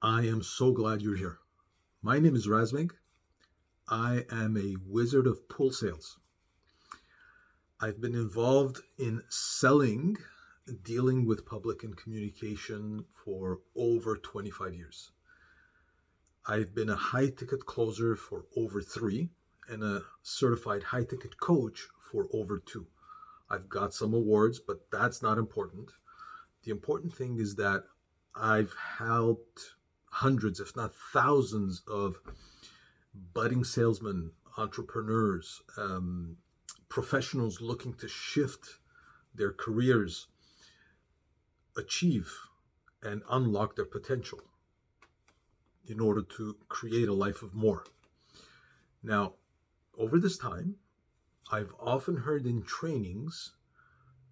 I am so glad you're here. My name is Razmig. I am a wizard of pool sales. I've been involved in selling, dealing with public and communication for over 25 years. I've been a high ticket closer for over three and a certified high ticket coach for over two. I've got some awards, but that's not important. The important thing is that I've helped hundreds, if not thousands, of budding salesmen, entrepreneurs, professionals looking to shift their careers, achieve and unlock their potential in order to create a life of more. Now, over this time, I've often heard in trainings,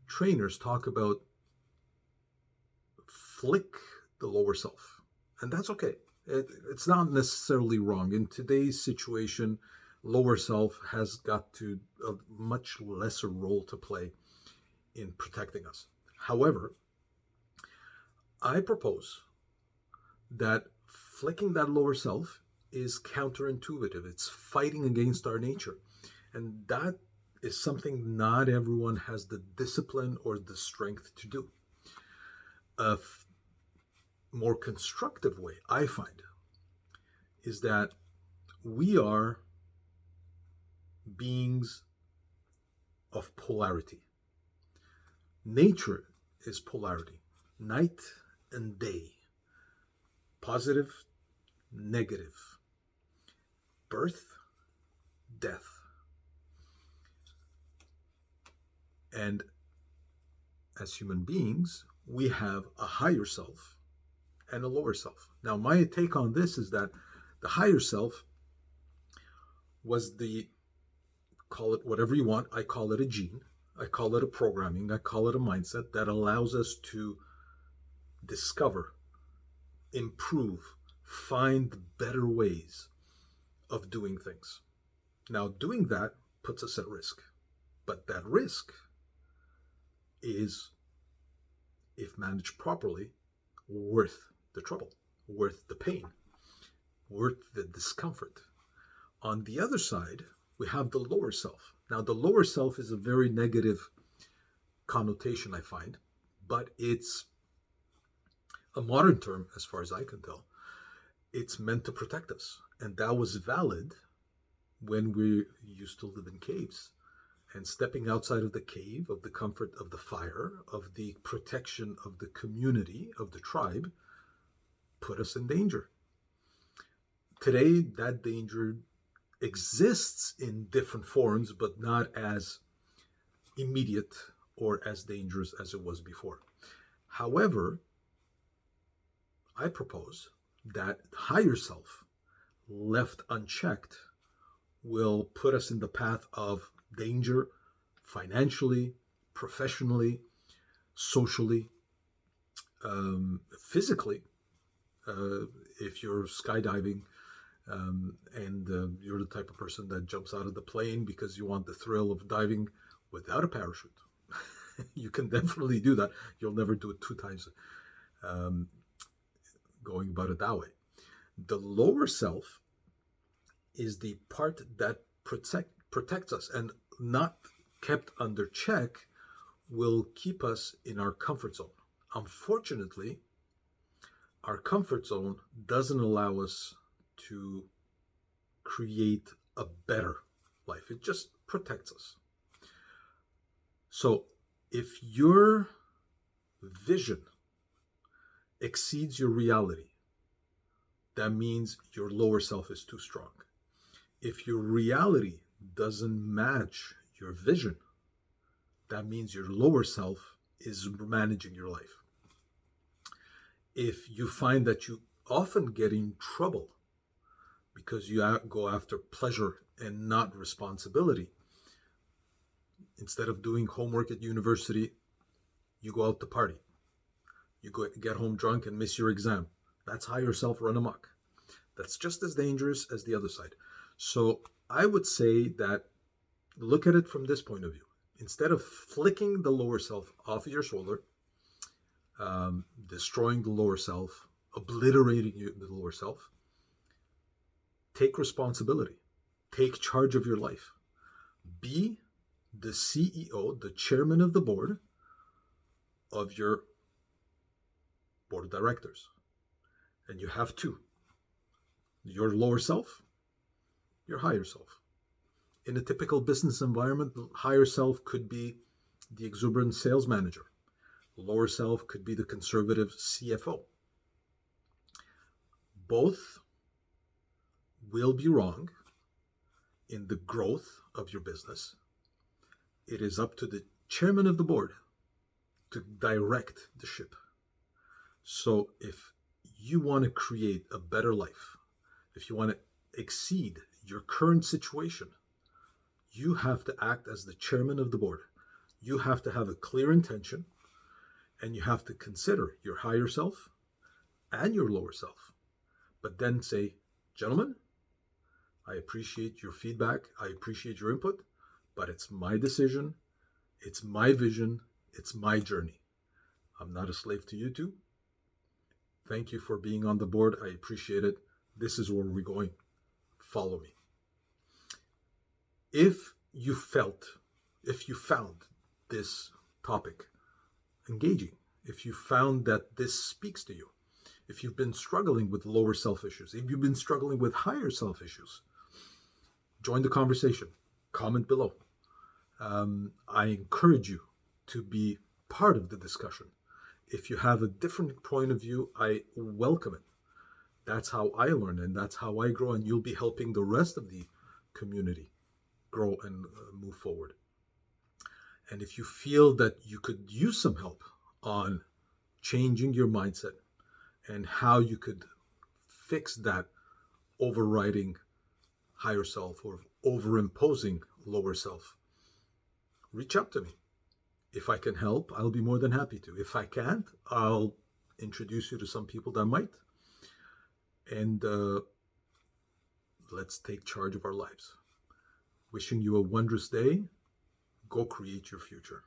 trainers talk about flick the lower self. And that's okay. It's not necessarily wrong. In today's situation, lower self has got to a much lesser role to play in protecting us. However, I propose that flicking that lower self is counterintuitive. It's fighting against our nature. And that is something not everyone has the discipline or the strength to do. A more constructive way, I find, is that we are beings of polarity. Nature is polarity, night and day, positive, negative, birth, death. And as human beings, we have a higher self and a lower self. Now, my take on this is that the higher self was call it whatever you want. I call it a gene. I call it a programming. I call it a mindset that allows us to discover, improve, find better ways of doing things. Now, doing that puts us at risk. But that risk is, if managed properly, worth the trouble, worth the pain, worth the discomfort. On the other side, we have the lower self. Now, the lower self is a very negative connotation, I find, but it's a modern term as far as I can tell. It's meant to protect us. And that was valid when we used to live in caves. And stepping outside of the cave, of the comfort of the fire, of the protection of the community, of the tribe, put us in danger. Today, that danger exists in different forms, but not as immediate or as dangerous as it was before. However, I propose that higher self, left unchecked, will put us in the path of danger financially, professionally, socially, physically. If you're skydiving and you're the type of person that jumps out of the plane because you want the thrill of diving without a parachute, you can definitely do that. You'll never do it two times going about it that way. The lower self is the part that protects us, and not kept under check will keep us in our comfort zone. Unfortunately, our comfort zone doesn't allow us to create a better life. It just protects us. So if your vision exceeds your reality, that means your lower self is too strong. If your reality doesn't match your vision, that means your lower self is managing your life. If you find that you often get in trouble because you go after pleasure and not responsibility, instead of doing homework at university, you go out to party. You go get home drunk and miss your exam. That's higher self run amok. That's just as dangerous as the other side. So I would say that look at it from this point of view. Instead of flicking the lower self off of your shoulder, destroying the lower self, obliterating the lower self. Take responsibility. Take charge of your life. Be the CEO, the chairman of the board of your board of directors. And you have two: your lower self, your higher self. In a typical business environment, the higher self could be the exuberant sales manager. The lower self could be the conservative CFO. Both will be wrong in the growth of your business. It is up to the chairman of the board to direct the ship. So if you want to create a better life, if you want to exceed your current situation, you have to act as the chairman of the board. You have to have a clear intention, and you have to consider your higher self and your lower self. But then say, gentlemen, I appreciate your feedback. I appreciate your input, but it's my decision. It's my vision. It's my journey. I'm not a slave to you two. Thank you for being on the board. I appreciate it. This is where we're going. Follow me. If you found this topic engaging, if you found that this speaks to you, if you've been struggling with lower self issues, if you've been struggling with higher self issues, join the conversation. Comment below. I encourage you to be part of the discussion. If you have a different point of view, I welcome it. That's how I learn, and that's how I grow, and you'll be helping the rest of the community grow and move forward. And if you feel that you could use some help on changing your mindset and how you could fix that overriding higher self or overimposing lower self, reach out to me. If I can help, I'll be more than happy to. If I can't, I'll introduce you to some people that might. And let's take charge of our lives. Wishing you a wondrous day. Go create your future.